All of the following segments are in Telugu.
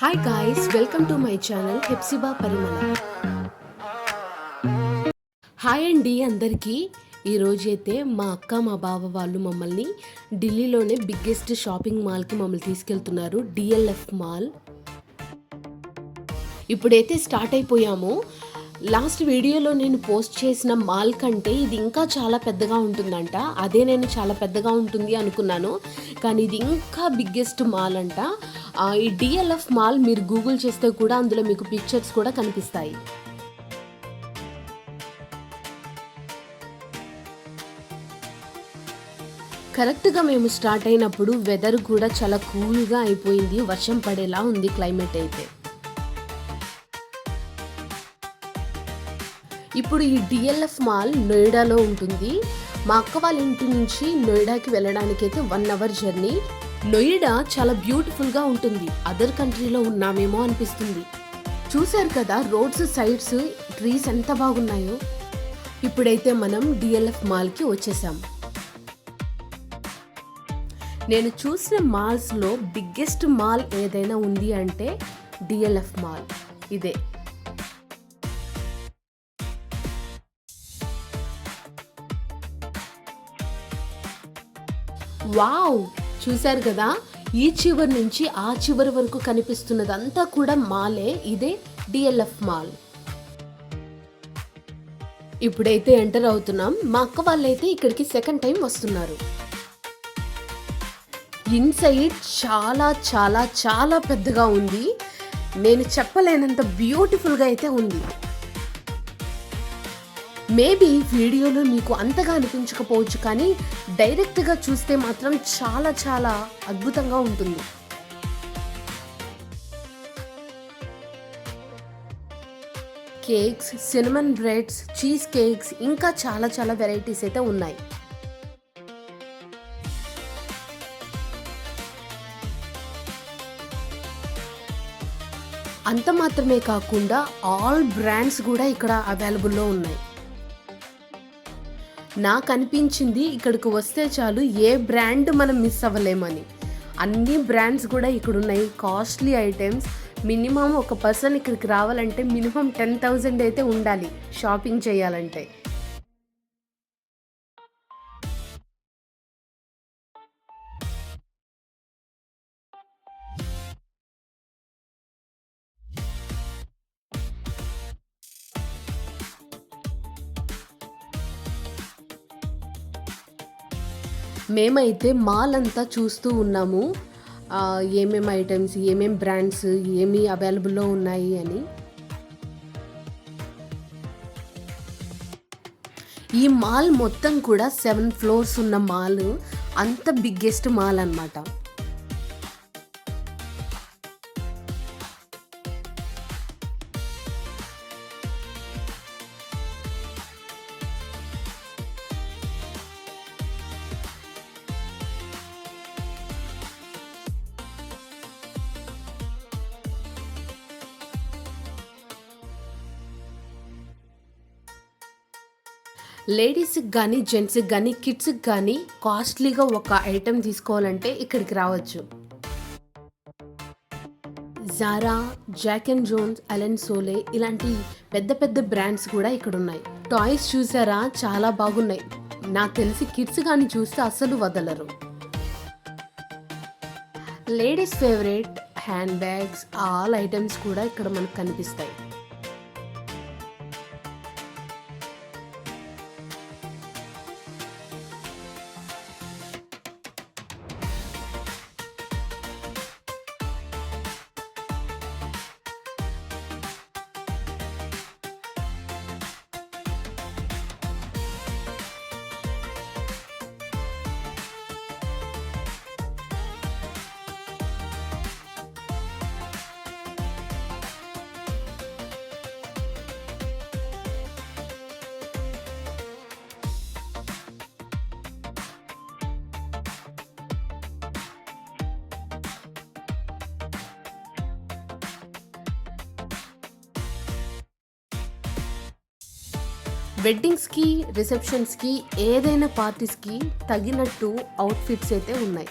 Hi guys, welcome to my channel Hepsiba Parimala. Hi అండి అందరికీ. ఈరోజైతే మా అక్క మా బావ వాళ్ళు మమ్మల్ని ఢిల్లీలోనే బిగ్గెస్ట్ షాపింగ్ మాల్కి మమ్మల్ని తీసుకెళ్తున్నారు, డిఎల్ఎఫ్ మాల్. ఇప్పుడైతే స్టార్ట్ అయిపోయాము. లాస్ట్ వీడియోలో నేను పోస్ట్ చేసిన మాల్ కంటే ఇది ఇంకా చాలా పెద్దగా ఉంటుందంట. అదే నేను చాలా పెద్దగా ఉంటుంది అనుకున్నాను, కానీ ఇది ఇంకా బిగ్గెస్ట్ మాల్ అంట. ఈ డిఎల్ఎఫ్ మాల్ మీరు గూగుల్ చేస్తే కూడా అందులో మీకు పిక్చర్స్ కూడా కనిపిస్తాయి. కరెక్ట్గా మేము స్టార్ట్ అయినప్పుడు వెదర్ కూడా చాలా కూల్గా అయిపోయింది, వర్షం పడేలా ఉంది క్లైమేట్ అయితే. ఇప్పుడు ఈ డిఎల్ఎఫ్ మాల్ నోయిడాలో ఉంటుంది. మా అక్క వాళ్ళ ఇంటి నుంచి నోయిడాకి వెళ్ళడానికి అయితే 1 అవర్ జర్నీ. నోయిడా చాలా బ్యూటిఫుల్గా ఉంటుంది, అదర్ కంట్రీలో ఉన్నామేమో అనిపిస్తుంది. చూశారు కదా రోడ్స్ సైడ్స్ ట్రీస్ ఎంత బాగున్నాయో. ఇప్పుడైతే మనం డిఎల్ఎఫ్ మాల్కి వచ్చేసాం. నేను చూసిన మాల్స్లో బిగ్గెస్ట్ మాల్ ఏదైనా ఉంది అంటే డిఎల్ఎఫ్ మాల్ ఇదే. వావ్, చూశారు కదా, ఈ చివరి నుంచి ఆ చివరి వరకు కనిపిస్తున్నదంతా కూడా మాలే. ఇదే డిఎల్ఎఫ్ మాల్. ఇప్పుడైతే ఎంటర్ అవుతున్నాం. మా అక్క వాళ్ళైతే ఇక్కడికి సెకండ్ టైం వస్తున్నారు. ఇన్సైడ్ చాలా చాలా చాలా పెద్దగా ఉంది. నేను చెప్పలేనంత బ్యూటిఫుల్గా అయితే ఉంది. మేబీ వీడియోలో మీకు అంతగా అనిపించకపోవచ్చు, కానీ డైరెక్ట్గా చూస్తే మాత్రం చాలా చాలా అద్భుతంగా ఉంటుంది. Cakes, cinnamon breads, cheese cakes, ఇంకా చాలా చాలా వెరైటీస్ అయితే ఉన్నాయి. అంత మాత్రమే కాకుండా ఆల్ బ్రాండ్స్ కూడా ఇక్కడ అవైలబుల్లో ఉన్నాయి. నాకు అనిపించింది ఇక్కడికి వస్తే చాలు ఏ బ్రాండ్ మనం మిస్ అవ్వలేమని. అన్ని బ్రాండ్స్ కూడా ఇక్కడ ఉన్నాయి. Costly items. మినిమం ఒక పర్సన్ ఇక్కడికి రావాలంటే మినిమం 10,000 అయితే ఉండాలి షాపింగ్ చేయాలంటే. మేమైతే మాల్ అంతా చూస్తూ ఉన్నాము, ఏమేమి ఐటమ్స్, ఏమేమి బ్రాండ్స్, ఏమి అవైలబుల్లో ఉన్నాయి అని. ఈ మాల్ మొత్తం కూడా 7 ఫ్లోర్స్ ఉన్న మాల్. అంత బిగ్గెస్ట్ మాల్ అన్నమాట. లేడీస్కి కానీ జెంట్స్కి కానీ కిడ్స్కి కానీ కాస్ట్లీగా ఒక ఐటెం తీసుకోవాలంటే ఇక్కడికి రావచ్చు. Zara, Jack and Jones, Allen Solly ఇలాంటి పెద్ద పెద్ద బ్రాండ్స్ కూడా ఇక్కడ ఉన్నాయి. టాయ్స్ చూసారా, చాలా బాగున్నాయి. నాకు తెలిసి కిడ్స్ కానీ చూస్తే అస్సలు వదలరు. Ladies favourite hand bags, all items కూడా ఇక్కడ మనకు కనిపిస్తాయి. వెడ్డింగ్స్కి, రిసెప్షన్స్కి, ఏదైనా పార్టీస్కి తగినట్టు అవుట్ఫిట్స్ అయితే ఉన్నాయి.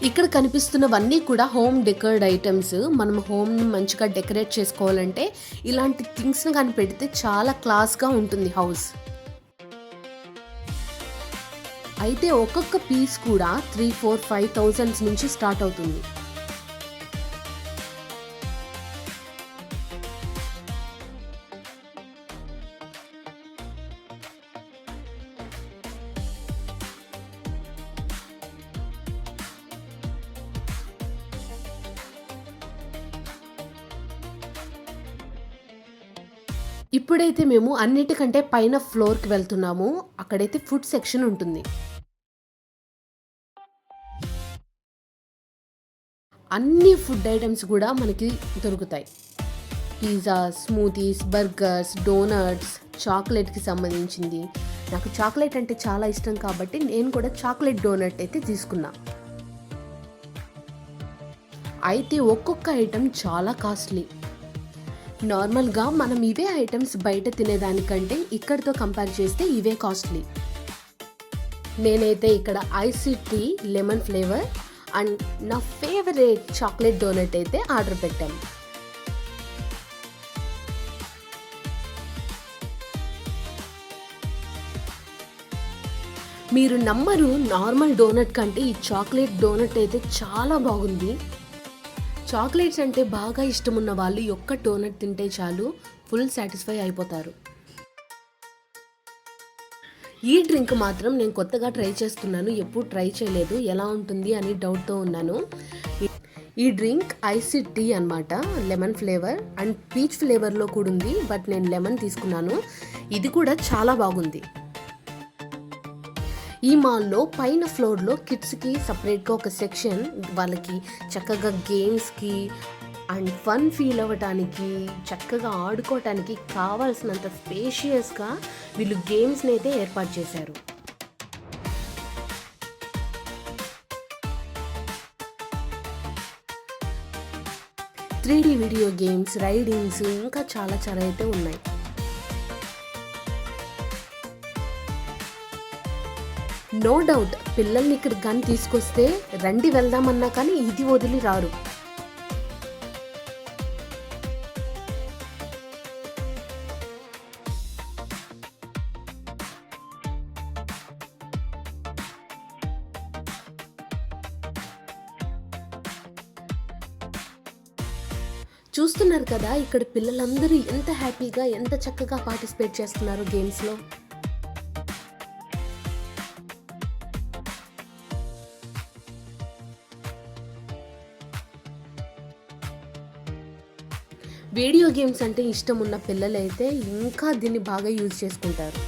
ఇక్కడ కనిపిస్తున్నవన్నీ కూడా హోమ్ డెకర్డ్ ఐటమ్స్. మనం హోమ్ని మంచిగా డెకరేట్ చేసుకోవాలంటే ఇలాంటి థింగ్స్ని కానీ పెడితే చాలా క్లాస్గా ఉంటుంది హౌస్. అయితే ఒక్కొక్క పీస్ కూడా 3, 4, 5,000 నుంచి స్టార్ట్ అవుతుంది. ఇప్పుడైతే మేము అన్నిటికంటే పైన ఫ్లోర్కి వెళ్తున్నాము. అక్కడైతే ఫుడ్ సెక్షన్ ఉంటుంది. అన్ని ఫుడ్ ఐటమ్స్ కూడా మనకి దొరుకుతాయి. పిజ్జా, స్మూతీస్, బర్గర్స్, డోనట్స్, చాక్లెట్కి సంబంధించింది. నాకు చాక్లెట్ అంటే చాలా ఇష్టం కాబట్టి నేను కూడా చాక్లెట్ డోనట్ అయితే తీసుకున్నా. అయితే ఒక్కొక్క ఐటెం చాలా కాస్ట్లీ. నార్మల్గా మనం ఇవే ఐటమ్స్ బయట తినేదానికంటే ఇక్కడితో కంపేర్ చేస్తే ఇవే కాస్ట్లీ. నేనైతే ఇక్కడ iced tea lemon flavour and నా ఫేవరెట్ చాక్లెట్ డోనట్ అయితే ఆర్డర్ పెట్టాను. మీరు నమ్మరు, నార్మల్ డోనట్ కంటే ఈ చాక్లెట్ డోనట్ అయితే చాలా బాగుంది. చాక్లెట్స్ అంటే బాగా ఇష్టం ఉన్న వాళ్ళు ఒక్క డోనట్ తింటే చాలు ఫుల్ సాటిస్ఫై అయిపోతారు. ఈ డ్రింక్ మాత్రం నేను కొత్తగా ట్రై చేస్తున్నాను, ఎప్పుడు ట్రై చేయలేదు, ఎలా ఉంటుంది అని డౌట్తో ఉన్నాను. ఈ డ్రింక్ ఐసీ టీ అన్నమాట, లెమన్ ఫ్లేవర్ అండ్ పీచ్ ఫ్లేవర్లో కూడా ఉంది, బట్ నేను లెమన్ తీసుకున్నాను. ఇది కూడా చాలా బాగుంది. ఈ మాల్లో పైన ఫ్లోర్లో కిడ్స్కి సపరేట్గా ఒక సెక్షన్, వాళ్ళకి చక్కగా గేమ్స్కి అండ్ ఫన్ ఫీల్ అవ్వటానికి, చక్కగా ఆడుకోవటానికి కావాల్సినంత స్పేషియస్గా వీళ్ళు గేమ్స్ని అయితే ఏర్పాటు చేశారు. త్రీడీ వీడియో గేమ్స్, రైడింగ్స్, ఇంకా చాలా చాలా అయితే ఉన్నాయి. నో డౌట్ పిల్లల్ని ఇక్కడ గన్ తీసుకొస్తే రండి వెళ్దామన్నా కానీ ఇది వదిలి రారు. చూస్తున్నారు కదా ఇక్కడ పిల్లలందరూ ఎంత హ్యాపీగా ఎంత చక్కగా పార్టిసిపేట్ చేస్తున్నారు గేమ్స్లో. వీడియో గేమ్స్ అంటే ఇష్టం ఉన్న పిల్లలైతే ఇంకా దీన్ని బాగా యూజ్ చేసుకుంటారు.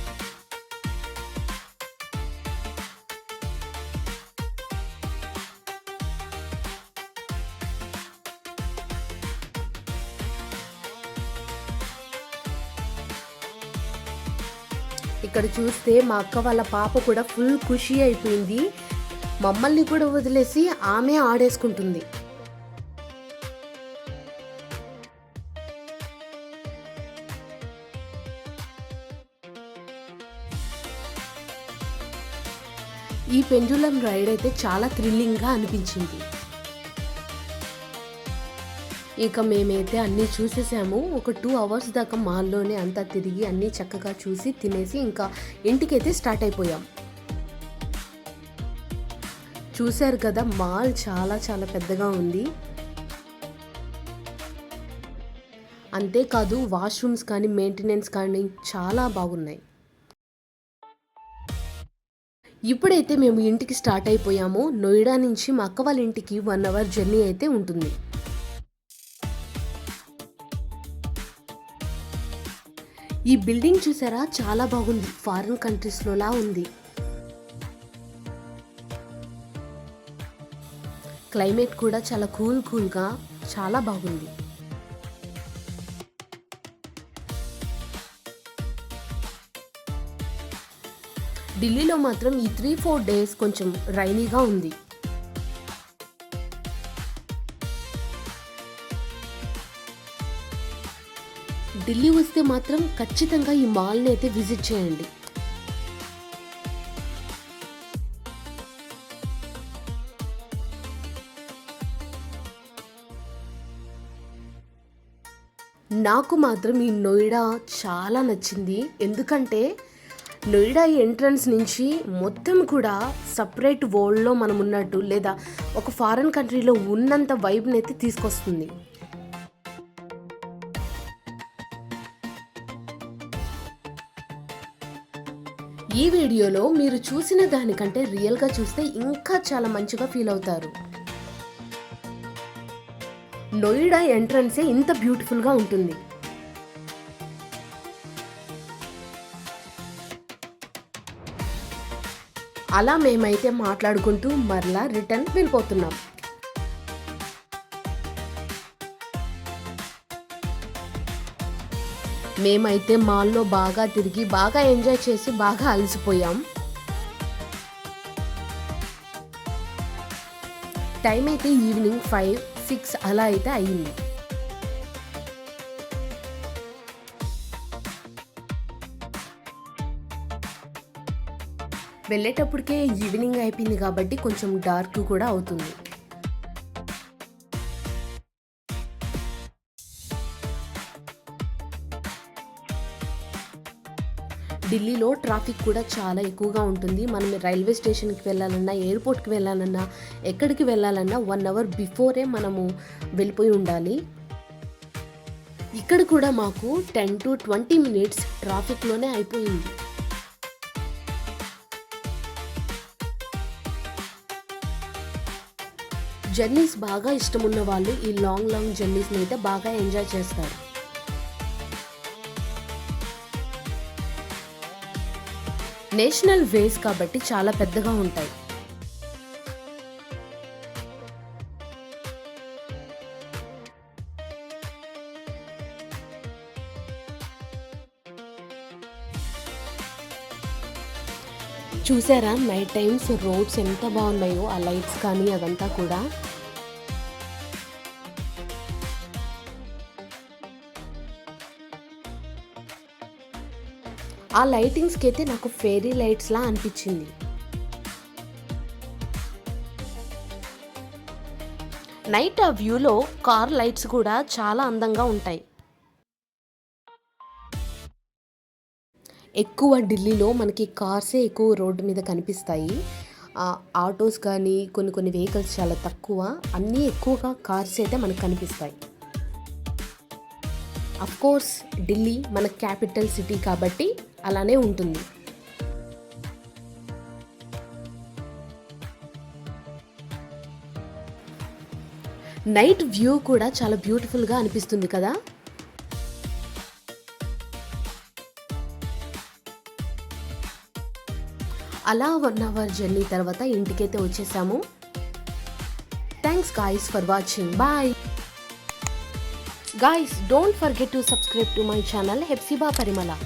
ఇక్కడ చూస్తే మా అక్క వాళ్ళ పాప కూడా ఫుల్ ఖుషి అయిపోయింది. మమ్మల్ని కూడా వదిలేసి ఆమె ఆడేసుకుంటుంది. ఈ పెండులం రైడ్ అయితే చాలా థ్రిల్లింగ్గా అనిపించింది. ఇక మేమైతే అన్నీ చూసేసాము. ఒక 2 అవర్స్ దాకా మాల్లోనే అంతా తిరిగి అన్నీ చక్కగా చూసి తినేసి ఇంకా ఇంటికైతే స్టార్ట్ అయిపోయాం. చూశారు కదా మాల్ చాలా చాలా పెద్దగా ఉంది. అంతేకాదు వాష్రూమ్స్ కానీ మెయింటెనెన్స్ కానీ చాలా బాగున్నాయి. ఇప్పుడైతే మేము ఇంటికి స్టార్ట్ అయిపోయాము. నోయిడా నుంచి మా అక్క వాళ్ళ ఇంటికి 1 అవర్ జర్నీ అయితే ఉంటుంది. ఈ బిల్డింగ్ చూసారా చాలా బాగుంది, ఫారిన్ కంట్రీస్లోలా ఉంది. క్లైమేట్ కూడా చాలా కూల్గా చాలా బాగుంది. ఢిల్లీలో మాత్రం ఈ 3-4 డేస్ కొంచెం రైనీగా ఉంది. ఢిల్లీ వస్తే మాత్రం ఖచ్చితంగా ఈ మాల్ని అయితే విజిట్ చేయండి. నాకు మాత్రం ఈ నోయిడా చాలా నచ్చింది. ఎందుకంటే నోయిడా ఎంట్రన్స్ నుంచి మొత్తం కూడా సపరేట్ వరల్డ్లో మనం ఉన్నట్టు, లేదా ఒక ఫారెన్ కంట్రీలో ఉన్నంత వైబ్ని అయితే తీసుకొస్తుంది. ఈ వీడియోలో మీరు చూసిన దానికంటే రియల్గా చూస్తే ఇంకా చాలా మంచిగా ఫీల్ అవుతారు. నోయిడా ఎంట్రన్సే ఇంత బ్యూటిఫుల్గా ఉంటుంది. అలా మేమైతే మాట్లాడుకుంటూ మరలా రిటర్న్ వెళ్ళిపోతున్నాం. మేమైతే మాల్లో బాగా తిరిగి బాగా ఎంజాయ్ చేసి బాగా అలసిపోయాం. టైం అయితే ఈవినింగ్ 5-6 అలా అయితే అయ్యింది. వెళ్ళేటప్పటికే ఈవినింగ్ అయిపోయింది కాబట్టి కొంచెం డార్క్ కూడా అవుతుంది. ఢిల్లీలో ట్రాఫిక్ కూడా చాలా ఎక్కువగా ఉంటుంది. మనం రైల్వే స్టేషన్కి వెళ్ళాలన్నా, ఎయిర్పోర్ట్కి వెళ్ళాలన్నా, ఎక్కడికి వెళ్ళాలన్నా 1 అవర్ బిఫోరే మనము వెళ్ళిపోయి ఉండాలి. ఇక్కడ కూడా మాకు 10 to 20 మినిట్స్ ట్రాఫిక్లోనే అయిపోయింది. జర్నీస్ బాగా ఇష్టం ఉన్న వాళ్ళు ఈ లాంగ్ జర్నీస్ని అయితే బాగా ఎంజాయ్ చేస్తారు. నేషనల్ వేస్ కాబట్టి చాలా పెద్దగా ఉంటాయి. చూసారా నైట్ టైమ్స్ రోడ్స్ ఎంత బాగున్నాయో, ఆ లైట్స్ కానీ అదంతా కూడా. ఆ లైటింగ్స్కి అయితే నాకు ఫెయిరీ లైట్స్లా అనిపించింది. నైట్ ఆ వ్యూలో కార్ లైట్స్ కూడా చాలా అందంగా ఉంటాయి. ఎక్కువ ఢిల్లీలో మనకి కార్సే ఎక్కువ రోడ్డు మీద కనిపిస్తాయి. ఆటోస్ కానీ కొన్ని వెహికల్స్ చాలా తక్కువ, అన్నీ ఎక్కువగా కార్స్ అయితే మనకు కనిపిస్తాయి. అఫ్ కోర్స్ ఢిల్లీ మన క్యాపిటల్ సిటీ కాబట్టి అలానే ఉంటుంది. నైట్ వ్యూ కూడా చాలా బ్యూటిఫుల్గా అనిపిస్తుంది కదా. అలా 1 అవర్ జర్నీ తర్వాత ఇంటికైతే వచ్చేసాము. Thanks guys for watching. Bye. Guys, don't forget to subscribe to my channel Hepzibah Parimala.